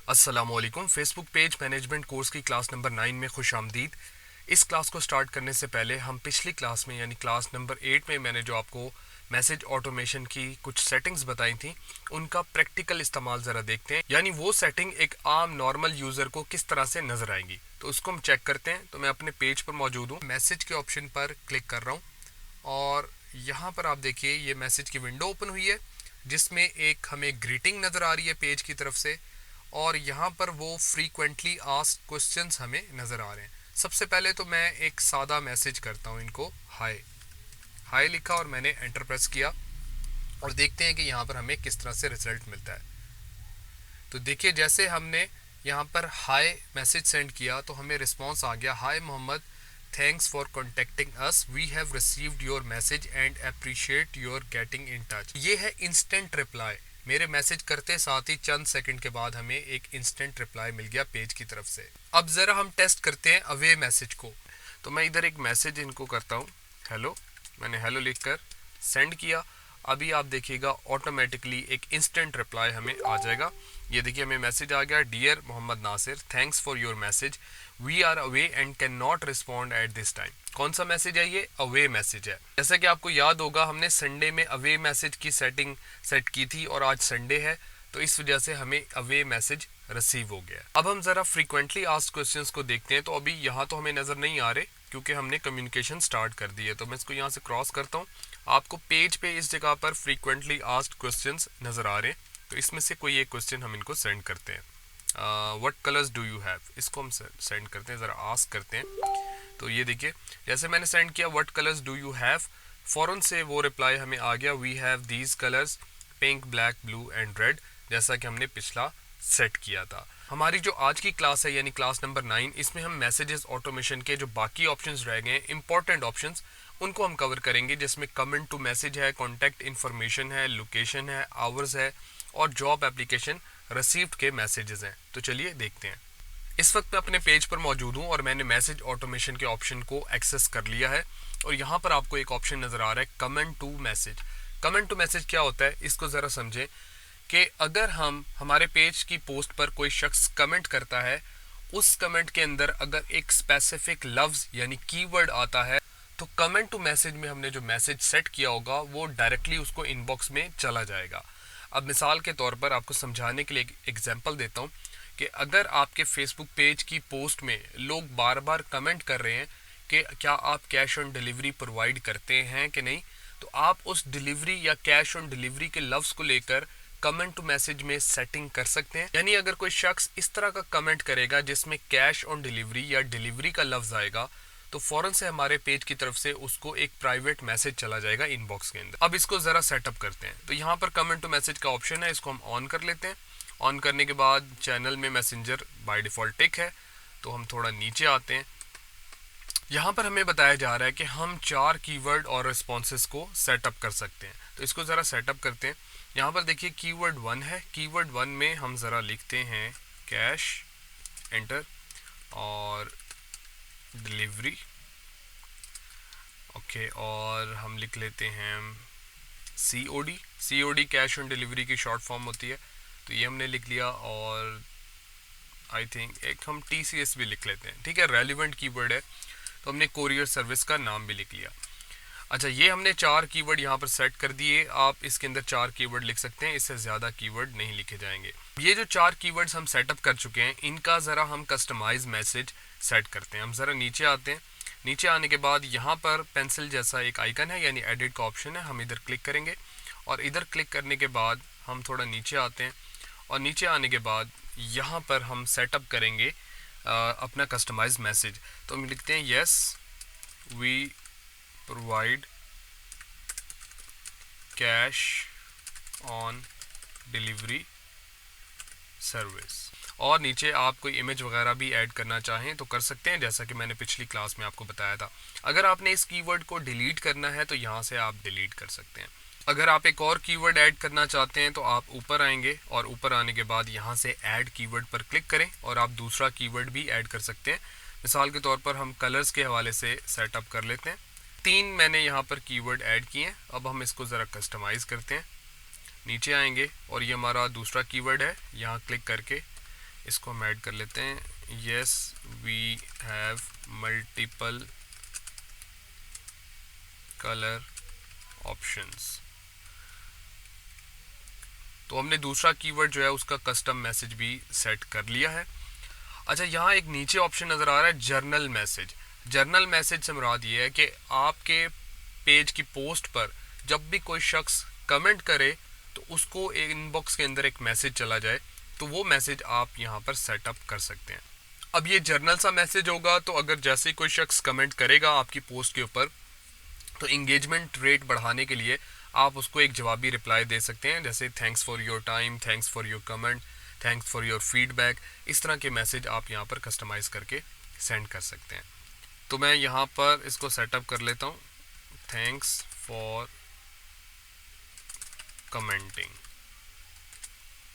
अस्सलामुअलैकुम। Facebook page management course की class number 9 में खुश आमदीद। इस क्लास को स्टार्ट करने से पहले हम पिछली क्लास में यानी क्लास नंबर 8 में मैंने जो आपको मैसेज ऑटोमेशन की कुछ सेटिंग्स बताई थी उनका प्रैक्टिकल इस्तेमाल ज़रा देखते हैं, यानी वो सेटिंग एक आम नॉर्मल यूज़र को किस तरह से नज़र आएंगी। तो उसको हम चेक करते हैं। तो मैं अपने पेज पर मौजूद हूँ, मैसेज के ऑप्शन पर क्लिक कर रहा हूँ और यहाँ पर आप देखिए ये मैसेज की विंडो ओपन हुई है जिसमें एक हमें ग्रीटिंग नज़र आ रही है पेज की तरफ से, और यहाँ पर वो फ्रीक्वेंटली आस्क्ड क्वेश्चंस हमें नज़र आ रहे हैं। सबसे पहले तो मैं एक सादा मैसेज करता हूँ इनको, हाय। हाय लिखा और मैंने एंटर प्रेस किया और देखते हैं कि यहाँ पर हमें किस तरह से रिजल्ट मिलता है। तो देखिए जैसे हमने यहाँ पर हाय मैसेज सेंड किया तो हमें रिस्पॉन्स आ गया, hi Mohammad, thanks for contacting us, we have received your message and appreciate your getting in touch. ये है इंस्टेंट रिप्लाई। मेरे मैसेज करते साथ ही चंद सेकंड के बाद हमें एक इंस्टेंट रिप्लाई मिल गया पेज की तरफ से। अब ज़रा हम टेस्ट करते हैं अवे मैसेज को। तो मैं इधर एक मैसेज इनको करता हूँ, हेलो। मैंने हेलो लिखकर सेंड किया। अभी आप देखिएगा ऑटोमेटिकली एक इंस्टेंट रिप्लाई हमें आ जाएगा। ये देखिए हमें मैसेज आ गया, dear Mohammed Nasir, thanks for your message, we are away and can not respond at this time. कौन सा मैसेज है? ये अवे मैसेज है। जैसा कि आपको याद होगा हमने संडे में अवे मैसेज की सेटिंग सेट की थी और आज संडे है तो इस वजह से हमें अवे मैसेज रिसीव हो गया। अब हम ज़रा फ्रीक्वेंटली आस्क्ड क्वेश्चंस को देखते हैं। तो अभी यहाँ तो हमें नज़र नहीं आ रहे क्योंकि हमने कम्युनिकेशन स्टार्ट कर दी है। तो मैं इसको यहाँ से क्रॉस करता हूँ। आपको पेज पे इस जगह पर फ्रीक्वेंटली आस्क्ड क्वेश्चंस नज़र आ रहे हैं। तो इसमें से कोई एक क्वेश्चन हम इनको सेंड करते हैं। What colours do you have, इसको हम सेंड करते हैं, ज़रा आस्क करते हैं। तो ये देखिए जैसे मैंने सेंड किया what colours do you have, फ़ौरन से वो रिप्लाई हमें आ गया, we have these colours, pink, black, blue and red, जैसा कि हमने पिछला सेट किया था। हमारी जो आज की क्लास है यानी क्लास नंबर 9, इसमें हम मैसेजेस ऑटोमेशन के जो बाकी ऑप्शंस रह गए हैं, इंपॉर्टेंट ऑप्शंस, उनको हम कवर करेंगे, जिसमें कमेंट टू मैसेज है, कॉन्टैक्ट इन्फॉर्मेशन है, लोकेशन है, आवर्स है और जॉब एप्लीकेशन रिसीव्ड के मैसेजेस हैं। तो चलिए देखते हैं। इस वक्त मैं अपने पेज पर मौजूद हूँ और मैंने मैसेज ऑटोमेशन के ऑप्शन को एक्सेस कर लिया है और यहाँ पर आपको एक ऑप्शन नज़र आ रहा है, comment to message. Comment to message क्या होता है, इसको ज़रा समझें कि अगर हम हमारे पेज की पोस्ट पर कोई शख्स कमेंट करता है, उस कमेंट के अंदर अगर एक स्पेसिफिक लफ्ज़ यानी कीवर्ड आता है तो कमेंट टू मैसेज में हमने जो मैसेज सेट किया होगा वो डायरेक्टली उसको इनबॉक्स में चला जाएगा। अब मिसाल के तौर पर आपको समझाने के लिए एक एग्जांपल देता हूँ कि अगर आपके फेसबुक पेज की पोस्ट में लोग बार बार कमेंट कर रहे हैं कि क्या आप कैश ऑन डिलीवरी प्रोवाइड करते हैं कि नहीं, तो आप उस डिलीवरी या कैश ऑन डिलीवरी के लफ्ज़ को लेकर कमेंट टू मैसेज में सेटिंग कर सकते हैं। यानी अगर कोई शख्स इस तरह का कमेंट करेगा जिसमें कैश ऑन डिलीवरी या डिलीवरी का लफ्ज़ आएगा तो फ़ौरन से हमारे पेज की तरफ से उसको एक प्राइवेट मैसेज चला जाएगा इनबॉक्स के अंदर। अब इसको ज़रा सेटअप करते हैं। तो यहाँ पर कमेंट टू मैसेज का ऑप्शन है, इसको हम ऑन कर लेते हैं। ऑन करने के बाद चैनल में मैसेंजर बाय डिफ़ॉल्ट टिक है, तो हम थोड़ा नीचे आते हैं। यहाँ पर हमें बताया जा रहा है कि हम 4 कीवर्ड और रिस्पॉन्सेस को सेटअप कर सकते हैं। तो इसको ज़रा सेटअप करते हैं। यहाँ पर देखिए कीवर्ड 1 है। कीवर्ड 1 में हम ज़रा लिखते हैं कैश, एंटर, और डिलीवरी, ओके, और हम लिख लेते हैं COD। COD cash on delivery की शॉर्ट फॉर्म होती है, तो ये हमने लिख लिया। और आई थिंक एक हम TCS भी लिख लेते हैं, ठीक है, रेलिवेंट कीवर्ड है। तो हमने कोरियर सर्विस का नाम भी लिख लिया। अच्छा, ये हमने 4 कीवर्ड यहाँ पर सेट कर दिए। आप इसके अंदर 4 कीवर्ड लिख सकते हैं, इससे ज़्यादा कीवर्ड नहीं लिखे जाएंगे। ये जो 4 कीवर्ड्स हम सेटअप कर चुके हैं, इनका ज़रा हम कस्टमाइज मैसेज सेट करते हैं। हम ज़रा नीचे आते हैं। नीचे आने के बाद यहाँ पर पेंसिल जैसा एक आइकन है यानी एडिट का ऑप्शन है, हम इधर क्लिक करेंगे और इधर क्लिक करने के बाद हम थोड़ा नीचे आते हैं और नीचे आने के बाद यहाँ पर हम सेटअप करेंगे अपना कस्टमाइज मैसेज। तो हम लिखते हैं yes we provide cash on delivery service, और नीचे आप कोई इमेज वगैरह भी ऐड करना चाहें तो कर सकते हैं, जैसा कि मैंने पिछली क्लास में आपको बताया था। अगर आपने इस कीवर्ड को डिलीट करना है तो यहाँ से आप डिलीट कर सकते हैं। अगर आप एक और कीवर्ड ऐड करना चाहते हैं तो आप ऊपर आएंगे और ऊपर आने के बाद यहाँ से ऐड कीवर्ड पर क्लिक करें और आप दूसरा कीवर्ड भी ऐड कर सकते हैं। मिसाल के तौर पर हम कलर्स के हवाले से सेटअप कर लेते हैं। 3 मैंने यहाँ पर कीवर्ड ऐड किए हैं। अब हम इसको ज़रा कस्टमाइज़ करते हैं। नीचे आएंगे और ये हमारा दूसरा कीवर्ड है, यहाँ क्लिक करके इसको हम ऐड कर लेते हैं, yes we have multiple colour options. तो हमने दूसरा कीवर्ड जो है उसका कस्टम मैसेज भी सेट कर लिया है। अच्छा, यहाँ एक नीचे ऑप्शन नज़र आ रहा है जर्नल मैसेज। जर्नल मैसेज से मुराद ये है कि आपके पेज की पोस्ट पर जब भी कोई शख्स कमेंट करे तो उसको एक इनबॉक्स के अंदर एक मैसेज चला जाए, तो वो मैसेज आप यहाँ पर सेटअप कर सकते हैं। अब ये जर्नल सा मैसेज होगा, तो अगर जैसे ही कोई शख्स कमेंट करेगा आपकी पोस्ट के ऊपर, तो इंगेजमेंट रेट बढ़ाने के लिए आप उसको एक जवाबी रिप्लाई दे सकते हैं, जैसे thanks for your time, thanks for your comment, thanks for your feedback. इस तरह के मैसेज आप यहाँ पर कस्टमाइज़ करके सेंड कर सकते हैं। तो मैं यहाँ पर इसको सेटअप कर लेता हूँ, थैंक्स फॉर कमेंटिंग।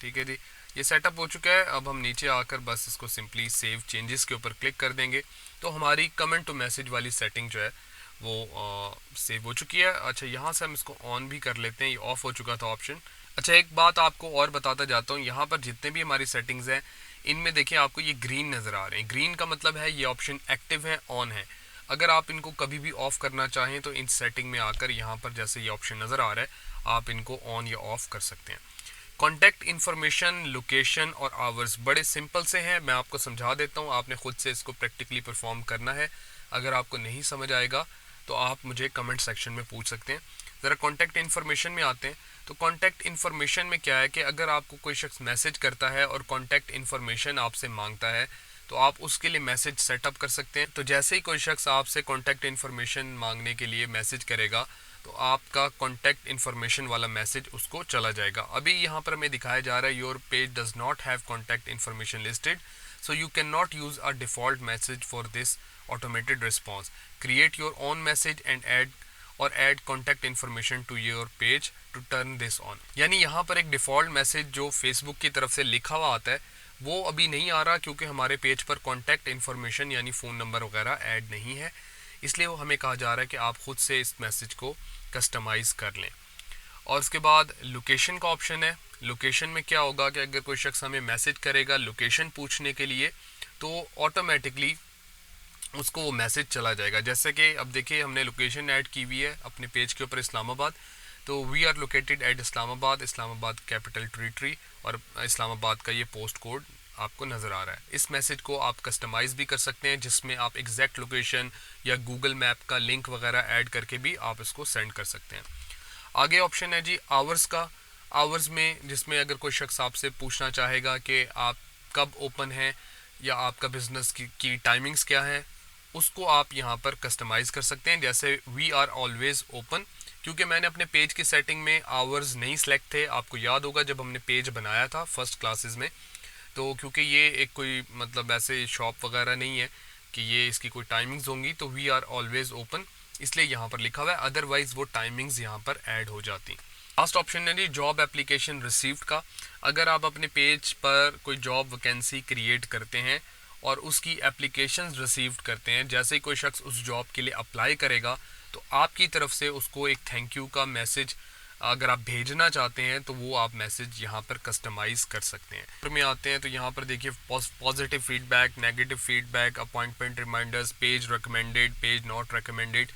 ठीक है जी, ये सेटअप हो चुका है। अब हम नीचे आकर बस इसको सिंपली सेव चेंजेस के ऊपर क्लिक कर देंगे, तो हमारी कमेंट टू मैसेज वाली सेटिंग जो है वो सेव हो चुकी है। अच्छा, यहाँ से हम इसको ऑन भी कर लेते हैं, ये ऑफ हो चुका था ऑप्शन। अच्छा, एक बात आपको और बताता जाता हूँ, यहाँ पर जितने भी हमारी सेटिंग्स हैं इनमें देखिए आपको ये ग्रीन नज़र आ रहे हैं। ग्रीन का मतलब है ये ऑप्शन एक्टिव है, ऑन है। अगर आप इनको कभी भी ऑफ करना चाहें तो इन सेटिंग में आकर यहाँ पर जैसे ये ऑप्शन नज़र आ रहा है आप इनको ऑन या ऑफ कर सकते हैं। कॉन्टैक्ट इन्फॉर्मेशन, लोकेशन और आवर्स बड़े सिंपल से हैं, मैं आपको समझा देता हूँ, आपने खुद से इसको प्रैक्टिकली परफॉर्म करना है। अगर आपको नहीं समझ आएगा तो आप मुझे कमेंट सेक्शन में पूछ सकते हैं। ज़रा कॉन्टैक्ट इन्फॉर्मेशन में आते हैं। तो कॉन्टैक्ट इन्फॉर्मेशन में क्या है कि अगर आपको कोई शख्स मैसेज करता है और कॉन्टैक्ट इन्फॉर्मेशन आपसे मांगता है तो आप उसके लिए मैसेज सेटअप कर सकते हैं। तो जैसे ही कोई शख्स आपसे कॉन्टैक्ट इन्फॉर्मेशन मांगने के लिए मैसेज करेगा तो आपका कॉन्टैक्ट इन्फॉर्मेशन वाला मैसेज उसको चला जाएगा। अभी यहाँ पर हमें दिखाया जा रहा है your page does not have contact information listed, so you cannot use a default message for this automated response. Create your own message and add contact information to your page to turn this on. यानी यहाँ पर एक default message जो Facebook की तरफ से लिखा हुआ आता है वो अभी नहीं आ रहा, क्योंकि हमारे पेज पर कॉन्टैक्ट इन्फॉर्मेशन यानी फ़ोन नंबर वगैरह ऐड नहीं है। इसलिए वो हमें कहा जा रहा है कि आप ख़ुद से इस मैसेज को कस्टमाइज़ कर लें। और उसके बाद लोकेशन का ऑप्शन है। लोकेशन में क्या होगा कि अगर कोई शख्स हमें मैसेज करेगा लोकेशन पूछने के लिए तो ऑटोमेटिकली उसको वो मैसेज चला जाएगा। जैसे कि अब देखिए हमने लोकेशन ऐड की हुई है अपने पेज के ऊपर इस्लामाबाद, तो we are located at Islamabad, Islamabad capital territory, और इस्लामाबाद का ये पोस्ट कोड आपको नज़र आ रहा है। इस मैसेज को आप कस्टमाइज़ भी कर सकते हैं जिसमें आप एग्जैक्ट लोकेशन या गूगल मैप का लिंक वगैरह ऐड करके भी आप इसको सेंड कर सकते हैं। आगे ऑप्शन है जी आवर्स का। आवर्स में जिसमें अगर कोई शख्स आपसे पूछना चाहेगा कि आप कब ओपन हैं या आपका बिज़नेस की टाइमिंग्स क्या है, उसको आप यहाँ पर कस्टमाइज़ कर सकते हैं। जैसे वी आर ऑलवेज़ ओपन, क्योंकि मैंने अपने पेज की सेटिंग में आवर्स नहीं सेलेक्ट थे। आपको याद होगा जब हमने पेज बनाया था फर्स्ट क्लासेस में, तो क्योंकि ये एक कोई मतलब ऐसे शॉप वगैरह नहीं है कि ये इसकी कोई टाइमिंग्स होंगी, तो वी आर ऑलवेज़ ओपन इसलिए यहाँ पर लिखा हुआ है, अदरवाइज़ वो टाइमिंग्स यहाँ पर ऐड हो जाती। लास्ट ऑप्शन है जी जॉब एप्लीकेशन रिसीव्ड का। अगर आप अपने पेज पर कोई जॉब वैकेंसी क्रिएट करते हैं और उसकी एप्लीकेशंस रिसीव्ड करते हैं, जैसे ही कोई शख्स उस जॉब के लिए अप्लाई करेगा तो आपकी तरफ से उसको एक थैंक यू का मैसेज अगर आप भेजना चाहते हैं तो वो आप मैसेज यहाँ पर कस्टमाइज़ कर सकते हैं। फिर में आते हैं तो यहाँ पर देखिए positive feedback, negative feedback, appointment reminders, page recommended, page not recommended.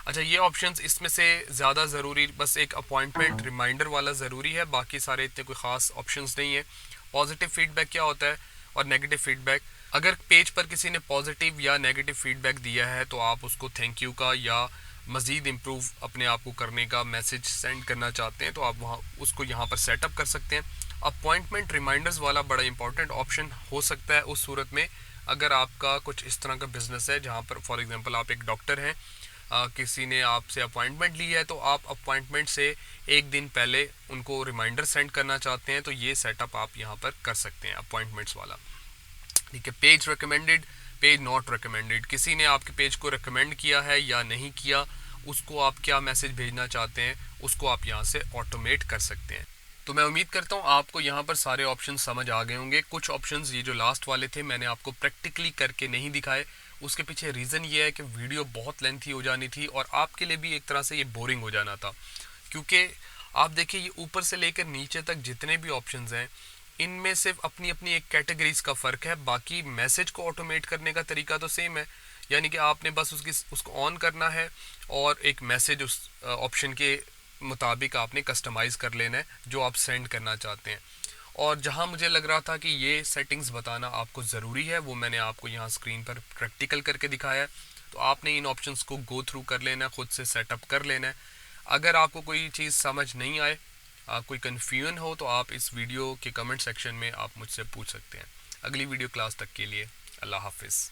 अच्छा, ये ऑप्शंस इसमें से ज़्यादा ज़रूरी बस एक अपॉइंटमेंट रिमाइंडर वाला ज़रूरी है, बाकी सारे इतने कोई ख़ास ऑप्शंस नहीं है। पॉजिटिव फीडबैक क्या होता है और नेगेटिव फीडबैक, अगर पेज पर किसी ने पॉजिटिव या नेगेटिव फीडबैक दिया है तो आप उसको थैंक यू का या मज़ीद इम्प्रूव अपने आप को करने का मैसेज सेंड करना चाहते हैं तो आप वहाँ उसको यहाँ पर सेटअप कर सकते हैं। अपॉइंटमेंट रिमाइंडर्स वाला बड़ा इंपॉर्टेंट ऑप्शन हो सकता है उस सूरत में अगर आपका कुछ इस तरह का बिज़नेस है जहाँ पर फॉर एग्जांपल आप एक डॉक्टर हैं, किसी ने आपसे अपॉइंटमेंट ली है तो आप अपॉइंटमेंट से एक दिन पहले उनको रिमाइंडर सेंड करना चाहते हैं, तो ये सेटअप आप यहाँ पर कर सकते हैं अपॉइंटमेंट्स वाला। ठीक है, page recommended, page not recommended, किसी ने आपके पेज को रिकमेंड किया है या नहीं किया, उसको आप क्या मैसेज भेजना चाहते हैं उसको आप यहाँ से ऑटोमेट कर सकते हैं। तो मैं उम्मीद करता हूँ आपको यहाँ पर सारे ऑप्शन समझ आ गए होंगे। कुछ ऑप्शंस ये जो लास्ट वाले थे मैंने आपको प्रैक्टिकली करके नहीं दिखाए, उसके पीछे रीज़न ये है कि वीडियो बहुत लेंथी हो जानी थी और आपके लिए भी एक तरह से ये बोरिंग हो जाना था, क्योंकि आप देखिए ये ऊपर से लेकर नीचे तक जितने भी ऑप्शंस हैं इनमें सिर्फ अपनी अपनी एक कैटेगरीज का फ़र्क है, बाकी मैसेज को ऑटोमेट करने का तरीका तो सेम है। यानी कि आपने बस उसको ऑन करना है और एक मैसेज उस ऑप्शन के मुताबिक आपने कस्टमाइज़ कर लेना है जो आप सेंड करना चाहते हैं। और जहां मुझे लग रहा था कि ये सेटिंग्स बताना आपको ज़रूरी है, वो मैंने आपको यहाँ स्क्रीन पर प्रैक्टिकल करके दिखाया है। तो आपने इन ऑप्शंस को गो थ्रू कर लेना है, ख़ुद से सेटअप कर लेना है। अगर आपको कोई चीज़ समझ नहीं आए, कोई कन्फ्यूजन हो, तो आप इस वीडियो के कमेंट सेक्शन में आप मुझसे पूछ सकते हैं। अगली वीडियो क्लास तक के लिए अल्लाह हाफिज़।